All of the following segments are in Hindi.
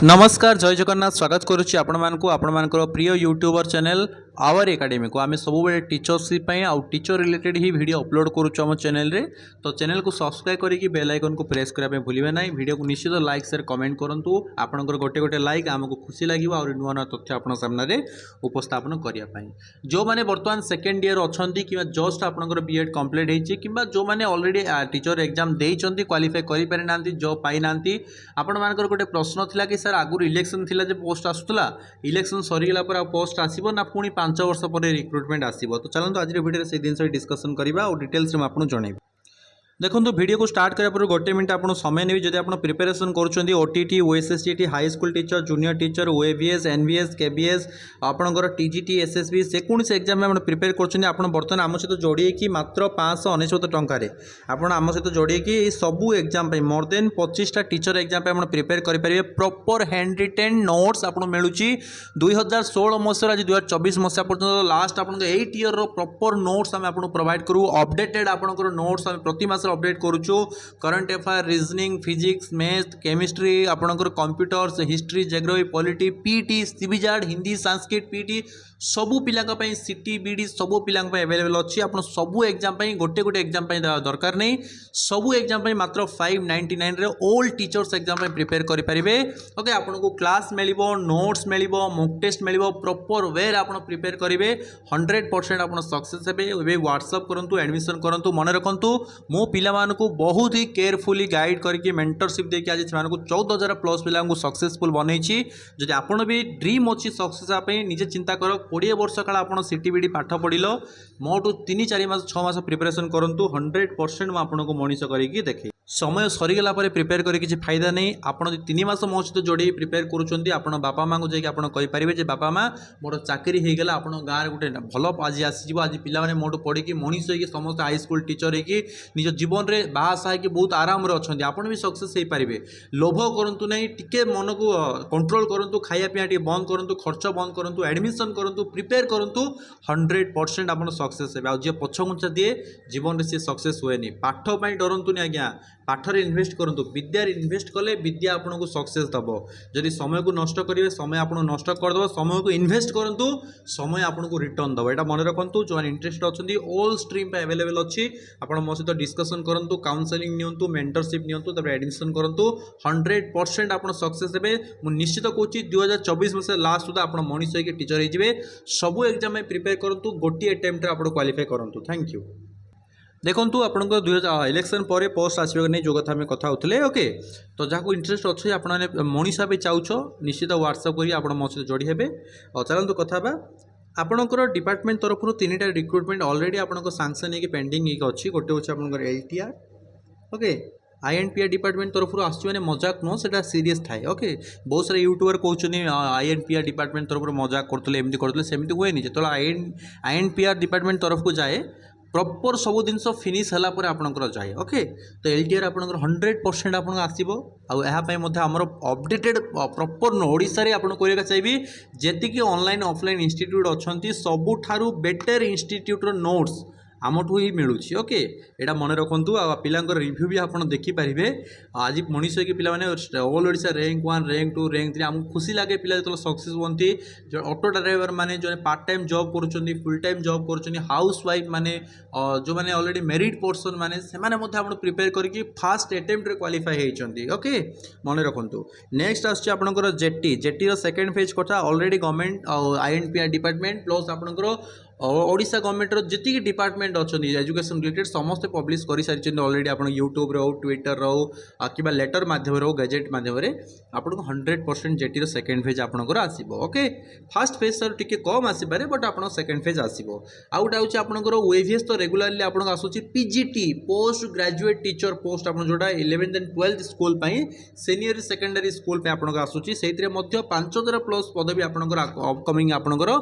नमस्कार जय जगन्नाथ स्वागत करुच्ची आपण प्रिय यूट्यूबर चैनल आवर एकेडमी को आम सब टीचरशिप आउ टीचर रिलेटेड ही वीडियो अपलोड करुच्छू आम चैनल रे। तो चैनल को सब्सक्राइब करके बेल आइकन को प्रेस करने भूलिए ना। वीडियो को निश्चित लाइक शेयर कमेंट करूँ। आपंकर गोटे गोटे लाइक आमको खुशी लगे और नुआ नुआ तथ्य आप सामने उपस्थापन करने जो मैंने बर्तमान सेकेंड ईयर अच्छा कि जस्ट आपंकर बीएड कंप्लीट होती कि जो मैंने ऑलरेडी टीचर एग्जाम देते क्वालिफाई कर ना जॉब पाई ना आपण मानकर गोटे प्रश्न थिला कि सर आगुरी इलेक्शन थिला जे पोस्ट आसुला इलेक्शन सरीगला पर पोस्ट आसीबो ना पुणी 5 वर्ष पर रिक्रुटमेंट आसीबो। तो चलନ୍ତୁ आज वीडियो से जिन डिस्कसन करवा और डिटेल्स में आपको जणैबे। देखो वीडियो को स्टार्ट करा पर गोटे मिनट आपको समय नहीं जब आप प्रिपेरेसन कर OTT OSST high school teacher junior teacher OAVS NVS KBS आपंकर टीजीटी एसएसबी से कौन से एग्जाम में प्रिपेयर कर बर्तमान आम सहित जोड़ी कि मात्र 599 टकर आम सहित जोड़ी कि सबू एग्जाम मोर देन 25टा टीचर एग्जाम आप प्रिपेयर करेंगे। प्रॉपर हैंड रिटेन नोट्स आपको मिलूँ 2016 मसीह आज 2024 मसीहा पर्यटन लास्ट आप 8 ईयर प्रॉपर नोट्स आम आपको प्रोवाइड करूँ। अपडेटेड आपंकर नोट्स आम प्रति मास अपडेट करुचु। Current affair reasoning physics math chemistry आपंकर computers history geography polity PT CBZ Hindi Sanskrit PT सबू पिला सीटी बीडी सबू पिला अवेलेबल अच्छी। आप सबू एग्जाम गोटे गोटे एग्जाम दरकार नहीं सबू एग्जाम मात्र 599 रे ऑल टीचर्स एग्जाम प्रिपेयर करेंगे। ओके आपको क्लास मिल नोट्स मिल मॉक टेस्ट मिल प्रॉपर वे आप प्रिपेयर करेंगे 100% आप सक्सेस हे। व्हाट्सअप करूँ एडमिशन करूँ मन रखु मो पिला को बहुत ही केयरफुली गाइड करके मेंटरशिप देके आज से 14,000 प्लस पिला सक्सेसफुल बनई। जदि आपन भी ड्रीम अच्छी सक्सेस निजे चिंता कर 20 वर्ष काल आप सीटीबीडी पाठ पढ़ल मोटू 3-4 मास 6 मास प्रिपेरेसन करूँ 100% आपको मनीष करके देखे। समय सरीगला प्रिपेयर कर किसी फायदा नहीं। आप 3 मास मो सहित जोड़ी प्रिपेयर करुँच बापा माँ को जाकि बापा माँ मोर चाकरी होगला आप गाँव गोटे भल आज आसीज आज पिला मोटू पढ़ी मनीष हो समस्त हाई स्कूल टीचर हो निज जीवन में बाहासा है बहुत आराम अच्छा आपड़ भी सक्सेस हो पारे। लोभ करूँ ना टी मन को कंट्रोल करूँ खाया पीया बंद करूँ खर्च बंद करूँ एडमिशन करूँ प्रिपेयर करूँ 100% आप सक्सेस है। जी पछघुंचा दिए जीवन में सी सक्सेस हुए पाठपाई डरतुनि आज्ञा पाठर इन्वेस्ट करूँ विद्यार इन्वेस्ट कले विद्या आपको सक्सेस दब। जदि समय को नष्ट करेंगे समय आप नष्ट करदेव समय को इन्वेस्ट करूँ समय आपको रिटर्न दब। यहाँ मन रखु जो इंटरेस्ट अच्छी ऑल स्ट्रीम अवेलेबल अच्छी आप मो सहित डिस्कसन करूँ काउंसलिंग नियंतु मेंटरशिप नियंतु एडमिशन करूँ 100% आप सक्सेस हे। मुझे निश्चित कहूँ 2024 मसीह लास्ट सुधा आप मनीष होकर टीचर हो सबू एग्जाम में प्रिपेयर करूँ गोटे अटेम्प्ट आप क्वालिफाई करूँ। Thank you. देखो आपंकर 2000 इलेक्शन पर पोस्ट आसवा नहीं जो कथा कथा होते ओके। तो जहाँ इंटरेस्ट अच्छे आप मनीषा भी चाहो निश्चित व्हाट्सअप करी आप मो सहित जोड़ी हे। और चलते कथा आपंकर डिपार्टमेंट तरफ 3टा रिक्रुटमेंट ऑलरेडी आपको सांसन हो पेंडिंग अच्छी। गोटे हूँ आपंकर एलटीआर ओके आईएनपीआर डिपार्टमेंट तरफ आसने मजाक नुह से सीरीयस थाए। ओके बहुत सारे यूट्यूबर कहते आईएनपीआर डिपार्टमेंट तरफ मजाक करते एमती करते सेमती हुए जो आईएनपीआर डिपार्टमेंट तरफ को जाए प्रॉपर सब जिनस फिनिश है आपंकर जाए। ओके तो एलटीआर आपंकर 100% आपको आसो आमर अपडेटेड प्रॉपर ओडिशा रे आपन कोरिया चाहिए जेतिकी ऑनलाइन ऑफलाइन इंस्टीट्यूट अच्छा सबुठारु बेटर इंस्टीट्यूट नोट्स आमठू ही मिलूँ। ओके यहाँ मन रखु पिला रिव्यू भी आप देखिपारे। आज मनीष हो कि पे all Odisha rank 1 rank 2 rank 3 आमको खुशी लगे पिला जो सक्सेस बनती जो ऑटो ड्राइवर मैंने जो पार्ट टाइम जॉब कर फुल टाइम जॉब कर हाउस वाइफ मैंने जो मैंने ऑलरेडी मेरिट पर्सन मैंने से प्रिपेयर करके फास्ट अटेम्प्ट रे क्वालिफाई होती। ओके मन रखु नेक्स्ट आसकर जेटी जेटी सेकेंड फेज कथा already government INPR department plus आपंकर ओडिशा गवर्नमेंट जी डिपार्टमेंट अच्छा एजुकेशन रिलेटेड समस्त पब्लिश कर सारी ऑलरेडी आप यूट्यूब रो ट्विटर रो कि लेटर मध्यम रो गैजेट मध्यम आपको 100% जेटी सेकेंड फेज आपंकर आसो। ओके फास्ट फेज सर टी कम आसपे बट आप सेकेंड फेज आसो। आउटा हूँ आपंकर ओएवीएस तो रेगुलाली आपको आसूँ PGT post graduate teacher post आप जोटा 11th and 12th school senior secondary school आपको आसूँ से 5,000 प्लस पदवी आपंकर अपकमिंग आपंकर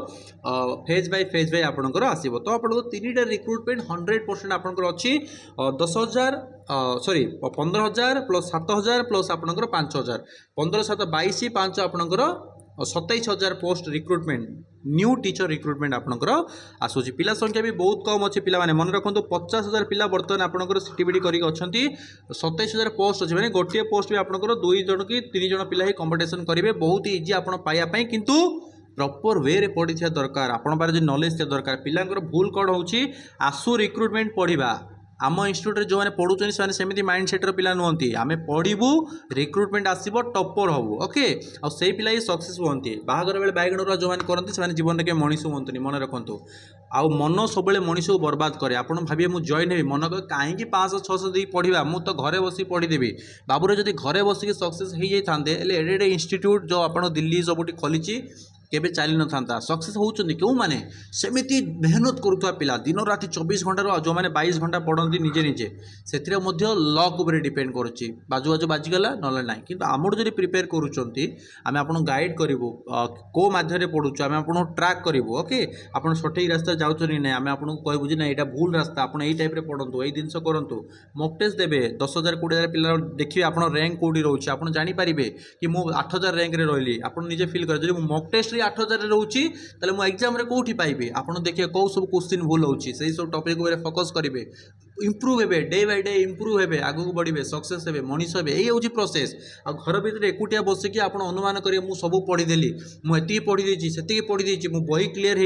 फेज बाय आपंकर आसो। तो आपको 3टा रिक्रुटमेंट 100% आपंकर अच्छी 10,000 सॉरी 15,000 प्लस 7,000 प्लस आपंकर 5,000 15 7 22 5 आपंकर 27,000 post recruitment new teacher recruitment आपंकर आसूची पिला संख्या भी बहुत कम अच्छे पिला माने मन रखु 50,000 पिला बर्तमान आपंकर सीटीबीडी करके अच्छा 27,000 पोस्ट अच्छे मैंने गोटे पोस्ट भी आपंकर 2 जन कि 3 जन पिला ही कंपटीशन करेंगे बहुत ही इजी आप पाइबापी किंतु प्रॉपर वे रे पढ़ी दरकार आपण पारे जो नॉलेज थे दरकार पिलांकर भूल कौन होची आसु रिक्रुटमेंट पढ़ा आम इन्स्टिट्यूट जो मैंने पढ़ुं से सेमती माइंड सेट्र पिला नुहति आम पढ़ू रिक्रुटमेंट आसो टपर हबू ओके आई पिला ही सक्सेस हुए बाहागर बेले बैगण जो मैंने करते हैं जीवन में मनीष हुंतुनि मन रखु आउ मन सब मनीष को बर्बाद करे आपड़ भावे मुझे जॉइन हेबी मन कहीं 500-600 दी पढ़ा मुझ तो घरे बस पढ़ीदेवी बाबूरे जब घरे बसिक सक्सेस हो जाते एडे इन्स्टिट्यूट जो आप दिल्ली सबुठी खोली केबे चली न था सक्सेस होउछन्ति क्यों माने सेमिति मेहनत करुवा पिला दिन राति 24 घंटा जो मैंने 22 घंटा पढ़ती निजे निजे से लक उपर डिपेंड करुच्ची बाजू बाजू बाजिगला ना ना कि आमर जो प्रिपेयर करुँच आम आप गाइड करूँ कौ मध्यम पढ़ुचु आम आप ट्रैक करूँ ओके आप सठिक रास्ता जाऊँ ना आम आपको कहूँ जे ना यहाँ भूल रास्ता आप टाइप पढ़ु यही जिन करूँ मॉक टेस्ट देवे 10,000 20,000 पिला देखिए आप रैंक कौटी रोचे आप जानीपारे कि मुझे 8,000 रैंक रही आप निजे फिल कर मॉक टेस्ट 8,000 रोचे तेल मुझे एग्जाम कौटी पाइबे आप देखिए कौ सब क्वेश्चन भूल होची से सब टॉपिक फोकस करेंगे इम्प्रूव हे डे बाय डे इम्प्रूव हे आगू बढ़े सक्सेस हे मनीष हे यही हूँ प्रोसेस आ घर भितर एकुटिया बसिकी आप अनुमान करेंगे मुझे सब पढ़ीदेली मुझे पढ़ी देती से पढ़ी देती मो बही क्लीयर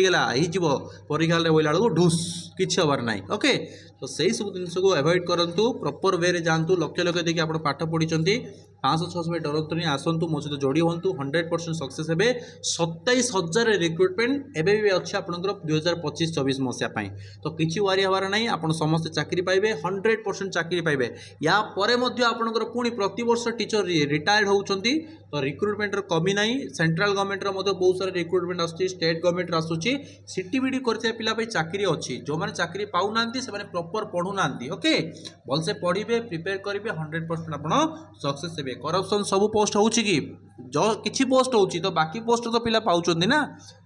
हो परीक्षा हॉल बोला बेलू ढूस किसी हबार ना ओके तो सही सब जिन को अवॉइड करूँ प्रॉपर वे जातु लक्ष लक्ष देखिए आप पाठ पढ़ी 500-600 डरतु नहीं आसतु मो सहित जोड़ी हूँ 100% सक्सेस हे 27,000 रिक्रुटमेंट एवं भी अच्छे आपंकर 2025-24 मसीहा तो किसी वारी हबार ना आप समस्त चाकरी पाइबे 100% चाकरी पाइबे या परे आपंकर पुणी प्रतिवर्ष टीचर रिटायर्ड होती तो रिक्रुटमेंट कमी ना सेंट्रल गवर्नमेंट बहुत सारा रिक्रुटमेंट आसूँ स्टेट गवर्नमेंट आसूँ सीटीबीडी करथिबा पिला पे चाकरी अच्छी जो मैंने चाकरी पाऊना से प्रॉपर पढ़ुना ओके भलसे पढ़े प्रिपेयर करेंगे 100% आप सक्सेस हे करप्शन सब पोस्ट हो जो किसी पोस्ट हो तो बाकी पोस्ट तो पिला पाउछन ना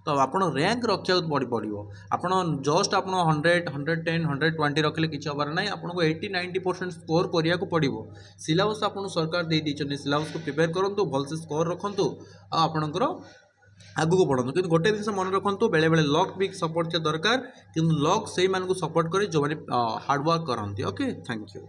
तो आप रैंक रखा पड़ो आप जस्ट आप 100, 110, 120 रखिले किसी हबार ना आपको 80-90% स्कोर करने को पड़ो सिलेबस आप सरकार दे देते सिलेबस को प्रिपेयर करूँ भलसे स्कोर रखु आपणकर आगू बढ़ू कि गोटे जिन मन रखु बेले बेले लक भी सपोर्ट दरकार कि लक से सपोर्ट करे जो मैंने हार्डवर्क करती ओके थैंक यू।